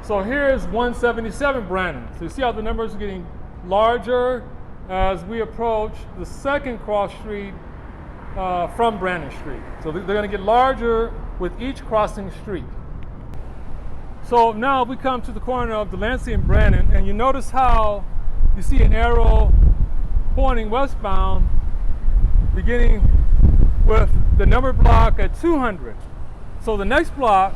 So here is 177 Brandon. So you see how the numbers are getting larger as we approach the second cross street from Brandon Street. So they're going to get larger with each crossing street. So now we come to the corner of Delancey and Brandon, and you notice how you see an arrow pointing westbound, beginning with the number block at 200. So the next block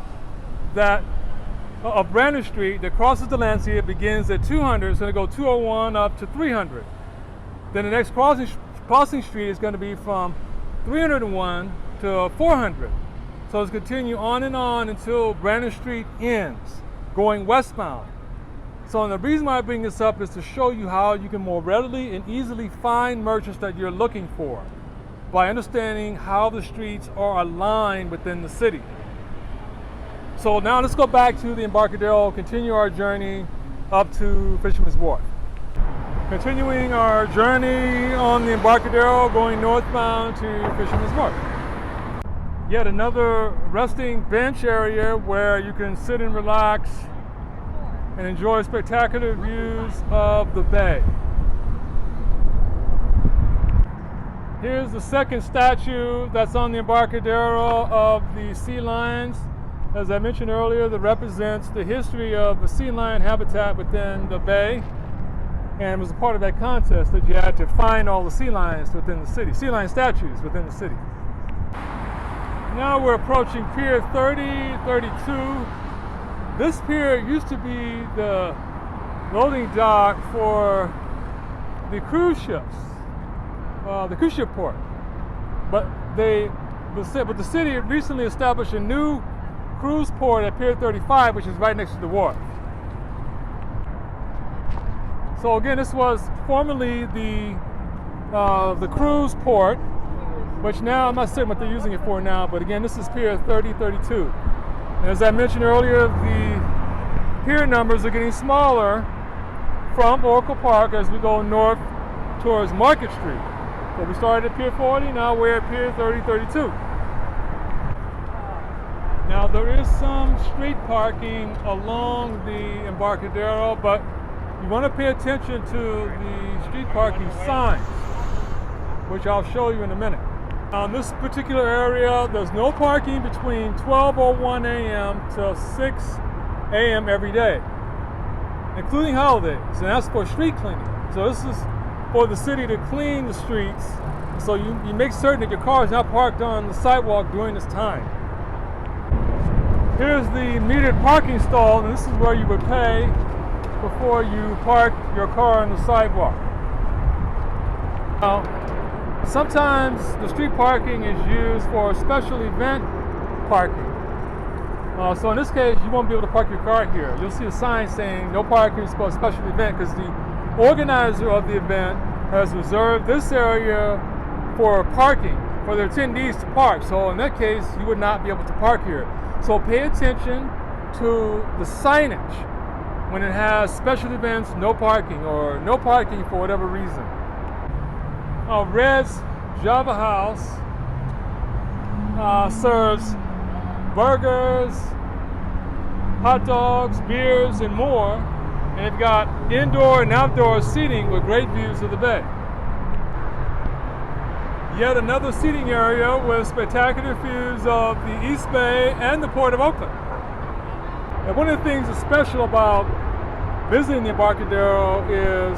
of Brandon Street that crosses Delancey, it begins at 200. It's going to go 201 up to 300. Then the next crossing street is going to be from 301 to 400. So it's continue on and on until Brandon Street ends, going westbound. So the reason why I bring this up is to show you how you can more readily and easily find merchants that you're looking for by understanding how the streets are aligned within the city. So now let's go back to the Embarcadero, continue our journey up to Fisherman's Wharf. Continuing our journey on the Embarcadero, going northbound to Fisherman's Wharf. Yet another resting bench area where you can sit and relax and enjoy spectacular views of the bay. Here's the second statue that's on the Embarcadero of the sea lions. As I mentioned earlier, that represents the history of the sea lion habitat within the bay, and was a part of that contest that you had to find all the sea lions within the city, sea lion statues within the city. Now we're approaching Pier 30, 32. This pier used to be the loading dock for the cruise ships, the cruise ship port. But the city recently established a new cruise port at Pier 35, which is right next to the wharf. So again, this was formerly the cruise port, which now I'm not certain what they're using it for now, but again, this is Pier 3032. And as I mentioned earlier, the pier numbers are getting smaller from Oracle Park as we go north towards Market Street. So we started at Pier 40, now we're at Pier 3032. Now there is some street parking along the Embarcadero, but you want to pay attention to the street parking signs, which I'll show you in a minute. On this particular area, there's no parking between 12:01 a.m. till 6 a.m. every day, including holidays, and that's for street cleaning. So this is for the city to clean the streets, so you make certain that your car is not parked on the sidewalk during this time. Here's the metered parking stall, and this is where you would pay before you park your car on the sidewalk. Now, sometimes the street parking is used for special event parking. So in this case, you won't be able to park your car here. You'll see a sign saying no parking for a special event because the organizer of the event has reserved this area for parking, for their attendees to park. So in that case, you would not be able to park here. So pay attention to the signage when it has special events, no parking, or no parking for whatever reason. Red's Java House serves burgers, hot dogs, beers, and more. And they've got indoor and outdoor seating with great views of the bay. Yet another seating area with spectacular views of the East Bay and the Port of Oakland. And one of the things that's special about visiting the Embarcadero is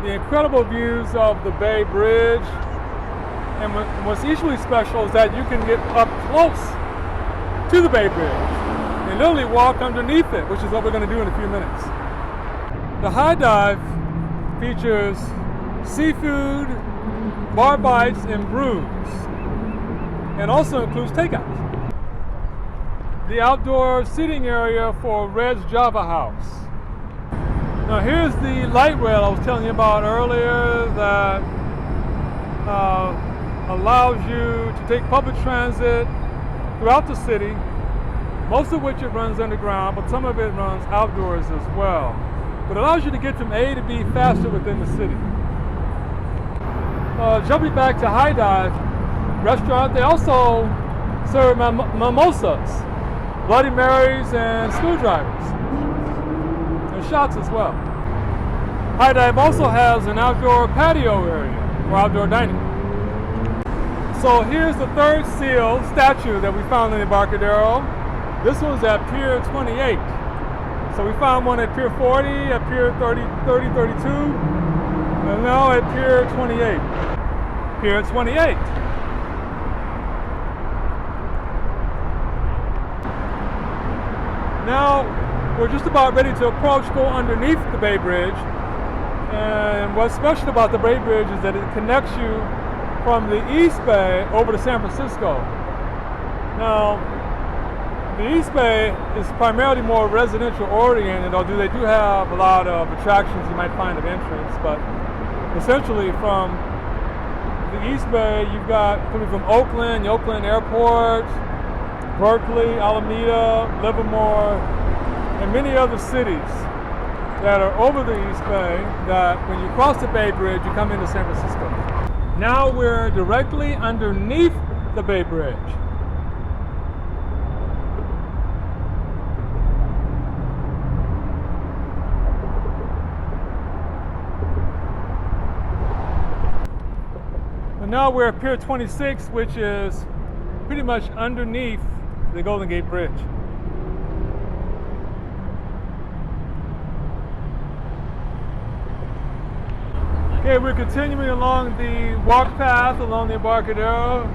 the incredible views of the Bay Bridge. And what's equally special is that you can get up close to the Bay Bridge and literally walk underneath it, which is what we're going to do in a few minutes. The High Dive features seafood, bar bites, and brews, and also includes takeout. The outdoor seating area for Red's Java House. Now here's the light rail I was telling you about earlier that allows you to take public transit throughout the city, most of which it runs underground, but some of it runs outdoors as well. But it allows you to get from A to B faster within the city. Jumping back to High Dive restaurant, they also serve mimosas, Bloody Marys, and screwdrivers. shots as well. High Dive also has an outdoor patio area for outdoor dining. So here's the third seal statue that we found in Embarcadero. This one's at Pier 28. So we found one at Pier 40, at Pier 30, 32, and now at Pier 28. Pier 28. Now we're just about ready to approach, go underneath the Bay Bridge. And what's special about the Bay Bridge is that it connects you from the East Bay over to San Francisco. Now, the East Bay is primarily more residential oriented, although they do have a lot of attractions you might find of interest. But essentially from the East Bay, you've got coming from Oakland, the Oakland Airport, Berkeley, Alameda, Livermore, and many other cities that are over the East Bay, that when you cross the Bay Bridge, you come into San Francisco. Now we're directly underneath the Bay Bridge. And now we're at Pier 26, which is pretty much underneath the Golden Gate Bridge. Okay, we're continuing along the walk path along the Embarcadero.